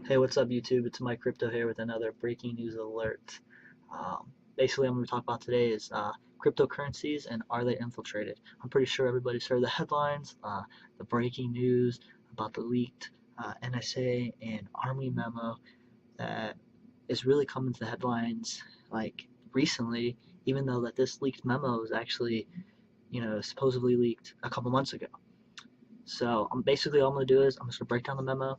Hey, what's up, YouTube? It's Mike Crypto here with another breaking news alert. Basically, I'm going to talk about today is cryptocurrencies and are they infiltrated? I'm pretty sure everybody's heard the headlines, the breaking news about the leaked NSA and Army memo that is really coming to the headlines like recently, even though that this leaked memo is actually, supposedly leaked a couple months ago. So basically all I'm going to do is I'm just going to break down the memo,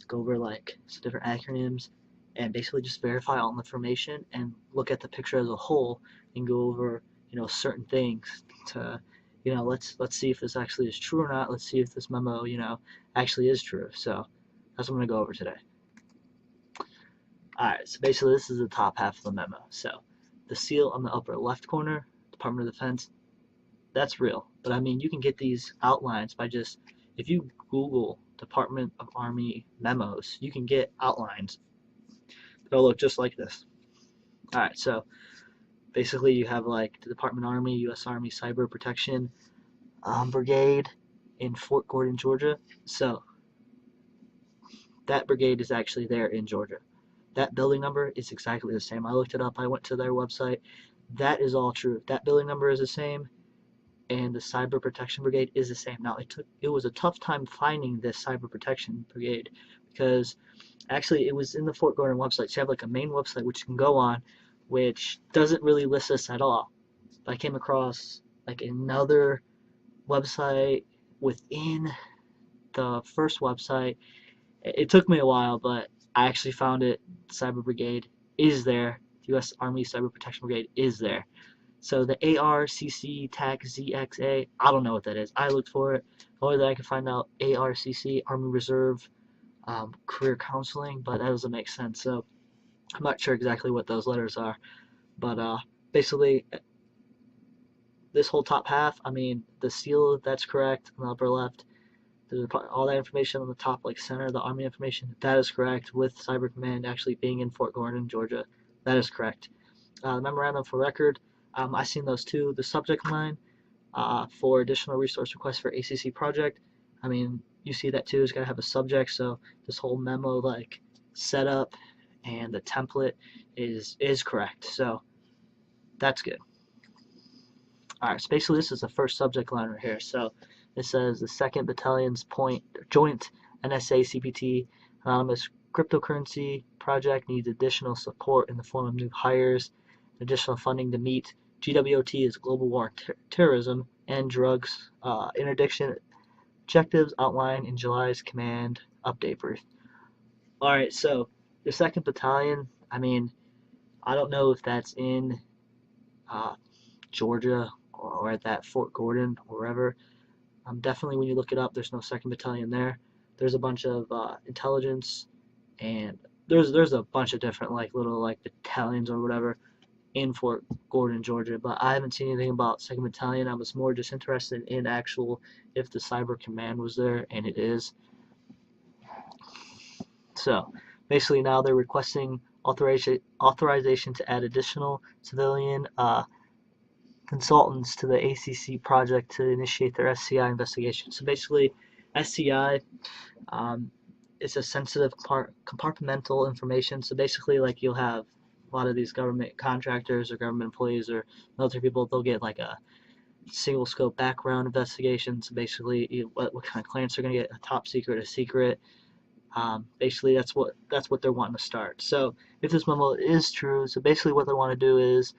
go over like some different acronyms, and basically just verify all the information and look at the picture as a whole and go over certain things to let's see if this actually is true or not. Let's see if this memo actually is true. So that's what I'm going to go over today. Alright, so basically this is the top half of the memo. So the seal on the upper left corner, Department of Defense, that's real. But I mean, you can get these outlines by just, if you Google Department of Army memos, you can get outlines. They'll look just like this. Alright, so basically you have like the Department of Army, U.S. Army Cyber Protection Brigade in Fort Gordon, Georgia. So that brigade is actually there in Georgia. That building number is exactly the same. I looked it up. I went to their website. That is all true. That building number is the same, and the Cyber Protection Brigade is the same. Now, it was a tough time finding this Cyber Protection Brigade because actually it was in the Fort Gordon website. So you have like a main website which you can go on, which doesn't really list us at all. But I came across like another website within the first website. It took me a while, but I actually found it. Cyber Brigade is there. The U.S. Army Cyber Protection Brigade is there. So the ARCC TAC ZXA, I don't know what that is. I looked for it. The only thing I could find out, ARCC, Army Reserve Career Counseling, but that doesn't make sense. So I'm not sure exactly what those letters are. But basically, this whole top half, I mean, the seal, that's correct on the upper left. All that information on the top, like center, the Army information, that is correct, with Cyber Command actually being in Fort Gordon, Georgia. That is correct. Memorandum for record, I seen those too. The subject line for additional resource requests for ACC project, I mean, you see that too. It's got to have a subject, so this whole memo like setup and the template is correct. So that's good. Alright, so basically this is the first subject line right here. So it says the 2nd Battalion's Joint NSA CPT Anonymous Cryptocurrency Project needs additional support in the form of new hires, additional funding to meet GWOT's global war on terrorism and drugs interdiction objectives outlined in July's command update brief. Alright, so the 2nd Battalion, I mean, I don't know if that's in Georgia or at that Fort Gordon or wherever. Definitely when you look it up, there's no 2nd Battalion there. There's a bunch of intelligence, and there's a bunch of different like little like battalions or whatever in Fort Gordon, Georgia, but I haven't seen anything about 2nd Battalion. I was more just interested in actual if the Cyber Command was there, and it is. So basically now they're requesting authorization to add additional civilian consultants to the ACC project to initiate their SCI investigation. So basically, SCI is a sensitive compartmental information. So basically, like you'll have a lot of these government contractors or government employees or military people, they'll get like a single scope background investigation. So basically, what kind of clearance they're going to get, a top secret, a secret. Basically, that's what they're wanting to start. So if this memo is true, so basically what they want to do is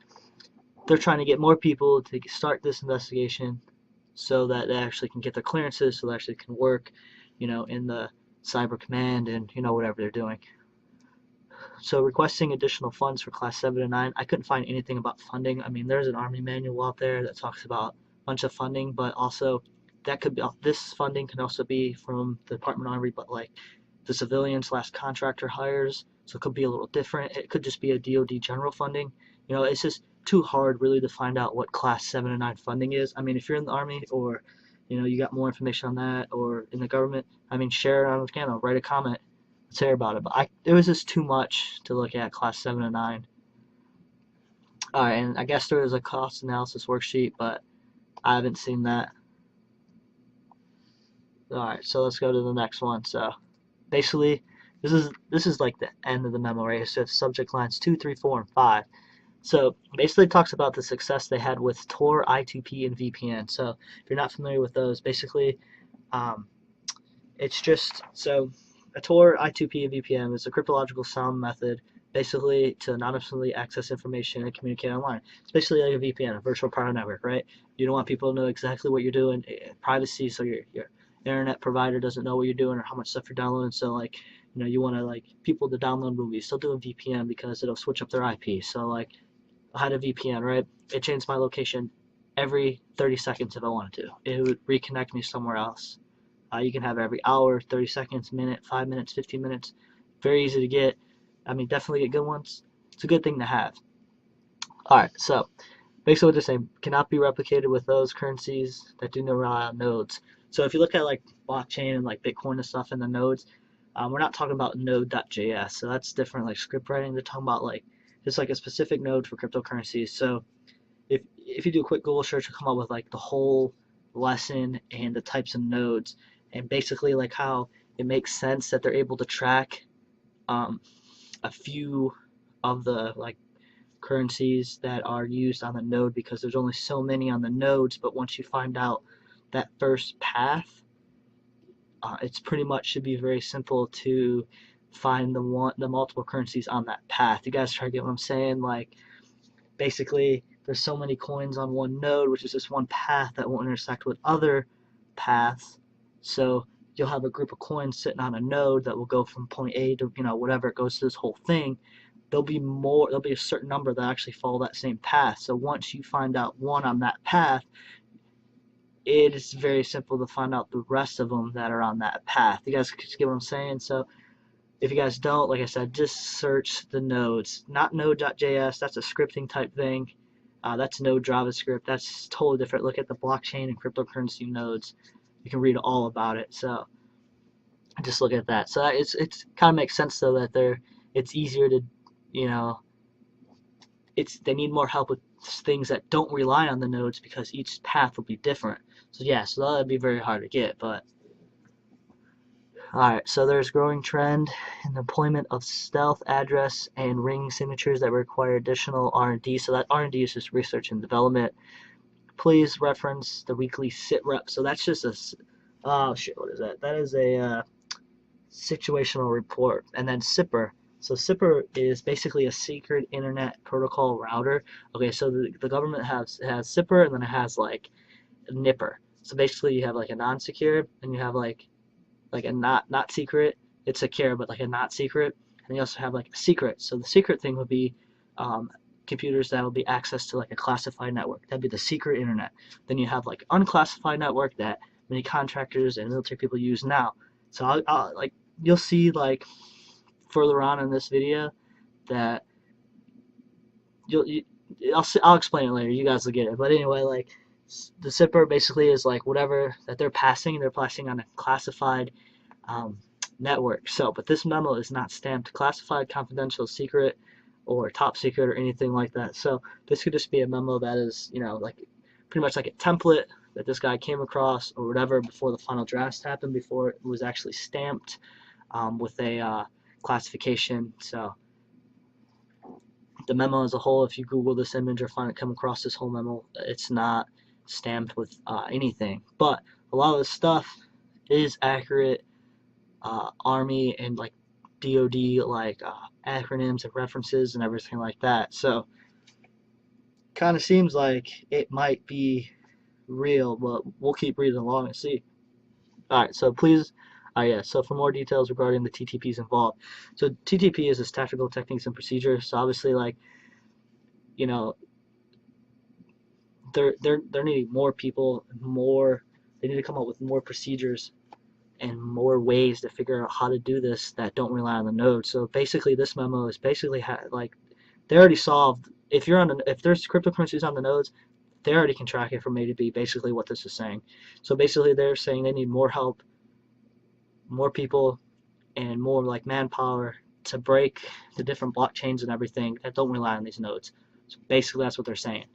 they're trying to get more people to start this investigation so that they actually can get their clearances, so they actually can work, in the Cyber Command and, whatever they're doing. So requesting additional funds for Class 7 and 9, I couldn't find anything about funding. I mean, there's an Army manual out there that talks about a bunch of funding, but also that could be, this funding can also be from the Department of Army, but like the civilian/contractor hires, so it could be a little different. It could just be a DoD general funding. It's just too hard really to find out what Class 7 and 9 funding is. I mean, if you're in the Army or you got more information on that, or in the government, I mean, share it on the channel, write a comment, let's hear about it. But it was just too much to look at Class 7 and 9. Alright, and I guess there is a cost analysis worksheet, but I haven't seen that. Alright, so let's go to the next one. So basically this is like the end of the memo right here. So it's subject lines 2, 3, 4, and 5. So basically it talks about the success they had with Tor, I2P, and VPN. So if you're not familiar with those, basically um, it's just so a Tor, I2P, and VPN is a cryptological sound method basically to anonymously access information and communicate online. It's basically like a VPN, a virtual private network, right? You don't want people to know exactly what you're doing, privacy, so your internet provider doesn't know what you're doing or how much stuff you're downloading. So like, you want to like people to download movies, still do a VPN because it'll switch up their IP. So like, I had a VPN, right? It changed my location every 30 seconds if I wanted to. It would reconnect me somewhere else. You can have it every hour, 30 seconds, minute, 5 minutes, 15 minutes. Very easy to get. I mean, definitely get good ones. It's a good thing to have. Alright, so basically what they're saying cannot be replicated with those currencies that do not rely on nodes. So if you look at like blockchain and like Bitcoin and stuff in the nodes, we're not talking about node.js. So that's different, like script writing. They're talking about like just like a specific node for cryptocurrencies. So if you do a quick Google search, you'll come up with like the whole lesson and the types of nodes, and basically like how it makes sense that they're able to track a few of the like currencies that are used on the node because there's only so many on the nodes. But once you find out that first path, it's pretty much should be very simple to find the multiple currencies on that path. You guys try to get what I'm saying? Like basically there's so many coins on one node, which is just one path that won't intersect with other paths. So you'll have a group of coins sitting on a node that will go from point A to whatever it goes to this whole thing. There'll be a certain number that actually follow that same path. So once you find out one on that path, it is very simple to find out the rest of them that are on that path. You guys get what I'm saying? So if you guys don't, like I said, just search the nodes. Not node.js, that's a scripting type thing. That's Node JavaScript. That's totally different. Look at the blockchain and cryptocurrency nodes. You can read all about it. So just look at that. So it's kind of makes sense though that it's easier to, they need more help with things that don't rely on the nodes because each path will be different. So yeah, so that would be very hard to get, but alright, so there's growing trend in the employment of stealth address and ring signatures that require additional R&D. So that R&D is just research and development. Please reference the weekly SITREP. So that's just what is that? That is a situational report. And then SIPR. So SIPR is basically a secret internet protocol router. Okay, so the government has SIPR, and then it has like a NIPR. So basically you have like a non-secure, and you have like a not secret. It's secure, but like a not secret. And you also have like a secret. So the secret thing would be computers that will be access to like a classified network. That'd be the secret internet. Then you have like unclassified network that many contractors and military people use now. So like you'll see like further on in this video that I'll explain it later. You guys will get it. But anyway, like the SIPR basically is like whatever that they're passing on a classified network. So, but this memo is not stamped classified, confidential, secret, or top secret, or anything like that. So this could just be a memo that is, like pretty much like a template that this guy came across or whatever before the final draft happened, before it was actually stamped with a classification. So the memo as a whole, if you Google this image or come across this whole memo, it's not stamped with anything. But a lot of this stuff is accurate Army and like DoD like acronyms and references and everything like that. So kind of seems like it might be real, but we'll keep reading along and see. Alright, so please, so for more details regarding the TTPs involved. So TTP is this tactical techniques and procedures. So obviously, like, they're needing more people, they need to come up with more procedures and more ways to figure out how to do this that don't rely on the node. So basically, this memo is basically like they already solved. If there's cryptocurrencies on the nodes, they already can track it from A to B. Basically, what this is saying. So basically, they're saying they need more help, more people, and more like manpower to break the different blockchains and everything that don't rely on these nodes. So basically, that's what they're saying.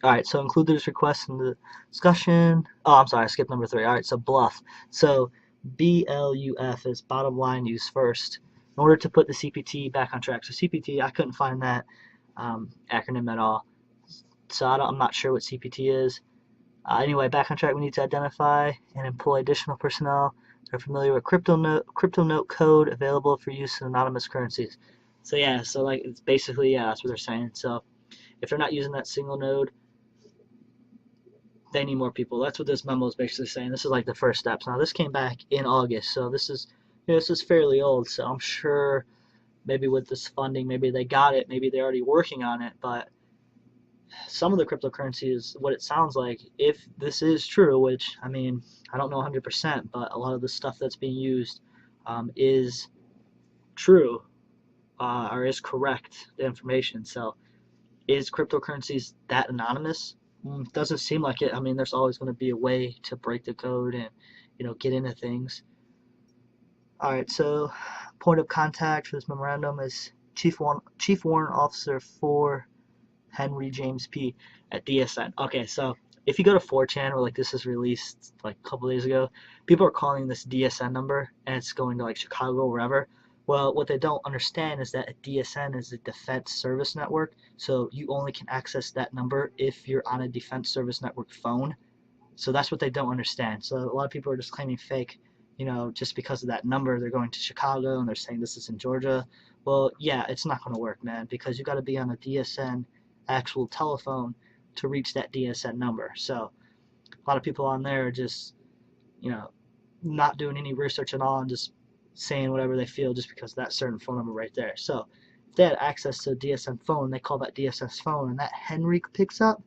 Alright, so include this request in the discussion. Oh, I'm sorry, I skipped number 3. Alright, so bluff. So BLUF is bottom line use first in order to put the CPT back on track. So CPT, I couldn't find that acronym at all. So I'm not sure what CPT is. Anyway, back on track, we need to identify and employ additional personnel that are familiar with crypto note code available for use in anonymous currencies. So yeah, so like it's basically, yeah, that's what they're saying. So if they're not using that single node, they need more people. That's what this memo is basically saying. This is like the first steps. Now this came back in August, so this is, you know, this is fairly old. So I'm sure maybe with this funding, maybe they got it, maybe they're already working on it. But some of the cryptocurrencies, what it sounds like, if this is true, which I mean, I don't know 100%, but a lot of the stuff that's being used is true or is correct, the information. So is cryptocurrencies that anonymous? Doesn't seem like it. I mean, there's always going to be a way to break the code and, you know, get into things. All right, so point of contact for this memorandum is Chief Warrant Officer 4 Henry James P. at DSN. Okay, so if you go to 4chan, where like this is released like a couple days ago, people are calling this DSN number and it's going to like Chicago or wherever. Well, what they don't understand is that a DSN is a defense service network, so you only can access that number if you're on a defense service network phone. So that's what they don't understand. So a lot of people are just claiming fake, you know, just because of that number. They're going to Chicago and they're saying this is in Georgia. Well, yeah, it's not going to work, man, because you got to be on a DSN actual telephone to reach that DSN number. So a lot of people on there are just, you know, not doing any research at all and just saying whatever they feel just because of that certain phone number right there. So if they had access to a DSN phone, they call that DSS phone, and that Henry picks up,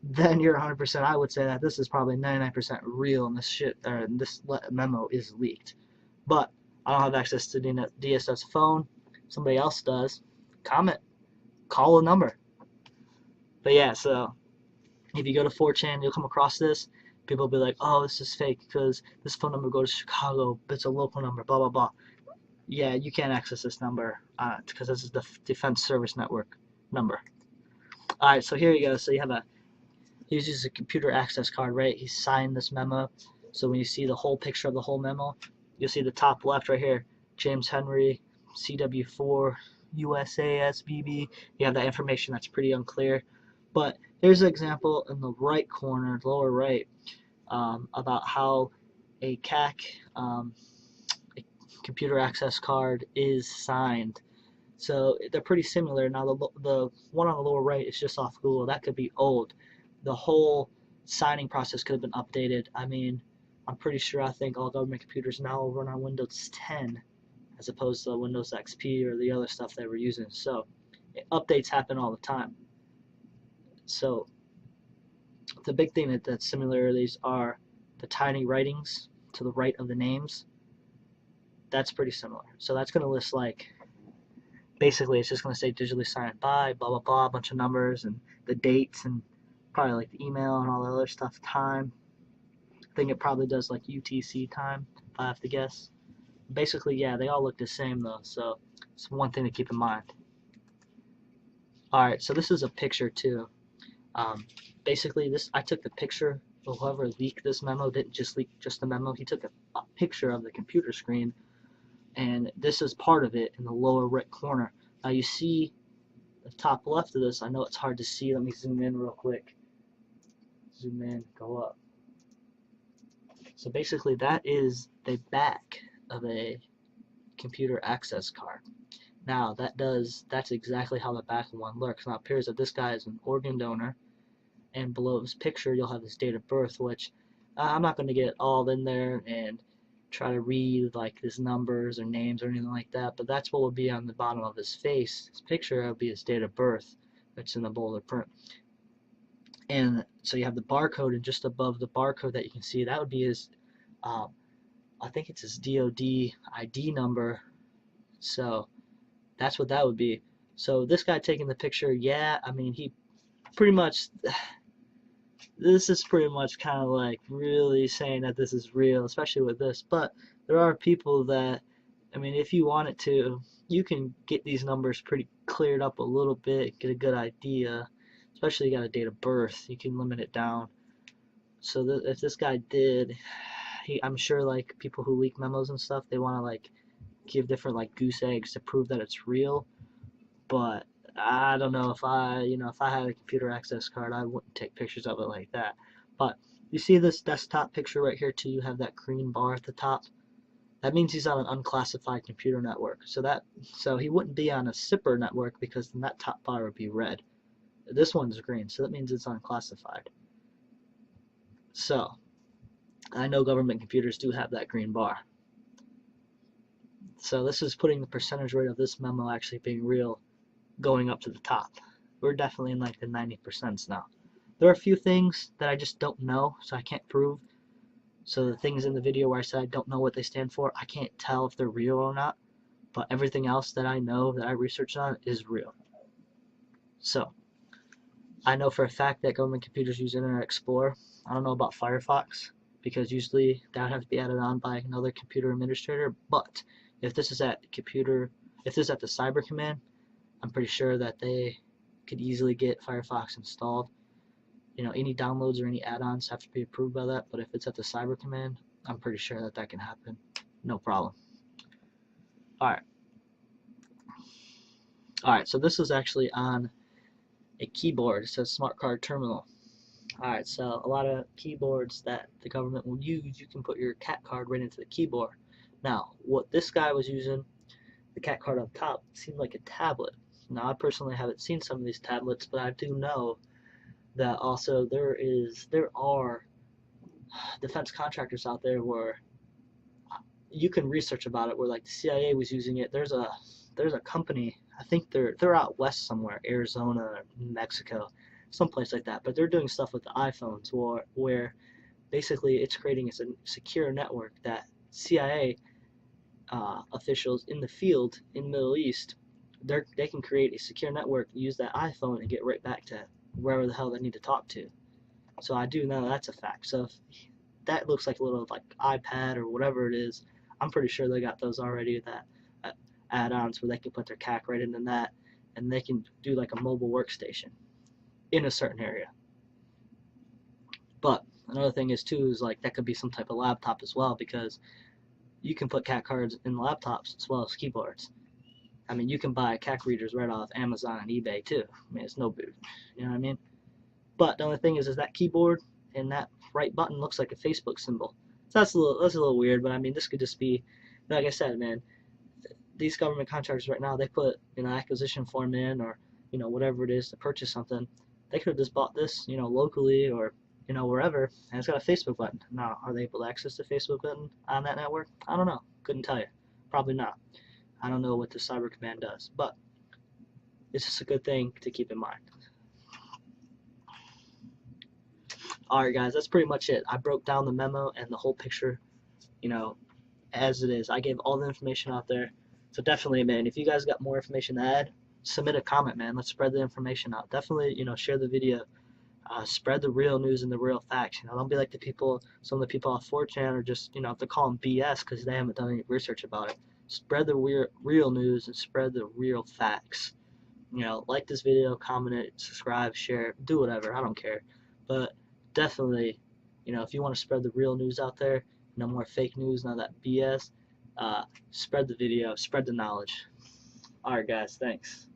then you're 100%. I would say that this is probably 99% real, and this shit, or this memo is leaked. But I don't have access to DSS phone. Somebody else does. Comment, call a number. But yeah, so if you go to 4chan, you'll come across this. People will be like, oh, this is fake because this phone number goes to Chicago, but it's a local number, blah, blah, blah. Yeah, you can't access this number because this is the Defense Service Network number. All right, so here you go. So you have he uses a computer access card, right? He signed this memo. So when you see the whole picture of the whole memo, you'll see the top left right here, James Henry, CW4, USASBB. You have that information that's pretty unclear. But here's an example in the right corner, lower right, about how a CAC, a computer access card, is signed. So they're pretty similar. Now the one on the lower right is just off Google. That could be old. The whole signing process could have been updated. I mean, I'm pretty sure I think all government computers now run on Windows 10 as opposed to Windows XP or the other stuff they were using. So updates happen all the time. So the big thing that similarities are the tiny writings to the right of the names. That's pretty similar. So that's going to list like, basically it's just going to say digitally signed by, blah, blah, blah, a bunch of numbers and the dates and probably like the email and all the other stuff, time. I think it probably does like UTC time, if I have to guess. Basically, yeah, they all look the same though, so it's one thing to keep in mind. Alright, so this is a picture too. Basically, I took the picture of whoever leaked this memo. Didn't just leak just the memo. He took a picture of the computer screen, and this is part of it in the lower right corner. Now you see the top left of this. I know it's hard to see. Let me zoom in real quick. Zoom in, go up. So basically that is the back of a computer access card. Now that's exactly how the back one looks. Now it appears that this guy is an organ donor, and below his picture you'll have his date of birth, which I'm not going to get all in there and try to read like his numbers or names or anything like that, but that's what will be on the bottom of his face. His picture will be his date of birth, that's in the bolder print. And so you have the barcode, and just above the barcode that you can see, that would be his, I think it's his DOD ID number. So that's what that would be. So this guy taking the picture, yeah, I mean, he pretty much, this is pretty much kind of like really saying that this is real, especially with this. But there are people that, I mean, if you wanted to, you can get these numbers pretty cleared up a little bit, get a good idea. Especially you got a date of birth, you can limit it down. So if this guy did I'm sure like people who leak memos and stuff, they want to like give different like goose eggs to prove that it's real. But I don't know if if I had a computer access card, I wouldn't take pictures of it like that. But you see this desktop picture right here too, you have that green bar at the top. That means he's on an unclassified computer network. So he wouldn't be on a SIPR network because then that top bar would be red. This one's green, so that means it's unclassified. So I know government computers do have that green bar. So this is putting the percentage rate of this memo actually being real going up to the top. We're definitely in like the 90% now. There are a few things that I just don't know, so I can't prove. So the things in the video where I said I don't know what they stand for, I can't tell if they're real or not. But everything else that I know, that I researched on, is real. So I know for a fact that government computers use Internet Explorer. I don't know about Firefox, because usually that would have to be added on by another computer administrator. But if this is at the Cyber Command, I'm pretty sure that they could easily get Firefox installed. Any downloads or any add-ons have to be approved by that, but if it's at the Cyber Command, I'm pretty sure that that can happen. No problem. Alright, so this is actually on a keyboard. It says Smart Card Terminal. Alright, so a lot of keyboards that the government will use, you can put your CAT card right into the keyboard. Now, what this guy was using, the CAT card up top, seemed like a tablet. Now, I personally haven't seen some of these tablets, but I do know that also there are defense contractors out there where you can research about it, where like the CIA was using it. There's a company, I think they're out west somewhere, Arizona, Mexico, someplace like that, but they're doing stuff with the iPhones where basically it's creating a secure network that CIA officials in the field in the Middle East, they can create a secure network, use that iPhone, and get right back to wherever the hell they need to talk to. So I do know that's a fact. So if that looks like a little like iPad or whatever it is, I'm pretty sure they got those already, that add-ons where they can put their CAC right into that, and they can do like a mobile workstation in a certain area. But another thing is too is like that could be some type of laptop as well, because you can put CAC cards in laptops as well as keyboards. I mean, you can buy CAC readers right off Amazon and eBay too. I mean, it's no big, you know what I mean? But the only thing is that keyboard and that right button looks like a Facebook symbol. So that's a little weird. But I mean, this could just be, like I said, man. These government contractors right now, they put acquisition form in, or whatever it is to purchase something. They could have just bought this locally or wherever, and it's got a Facebook button. Now, are they able to access the Facebook button on that network? I don't know. Couldn't tell you. Probably not. I don't know what the Cyber Command does, but it's just a good thing to keep in mind. Alright guys, that's pretty much it. I broke down the memo and the whole picture, as it is. I gave all the information out there. So definitely, man, if you guys got more information to add, submit a comment, man. Let's spread the information out. Definitely, share the video. Spread the real news and the real facts. Don't be like some of the people off 4chan are just, if they call them BS because they haven't done any research about it. Spread the real news and spread the real facts. Like this video, comment it, subscribe, share, do whatever. I don't care. But definitely, if you want to spread the real news out there, no more fake news, none of that BS, spread the video, spread the knowledge. Alright guys, thanks.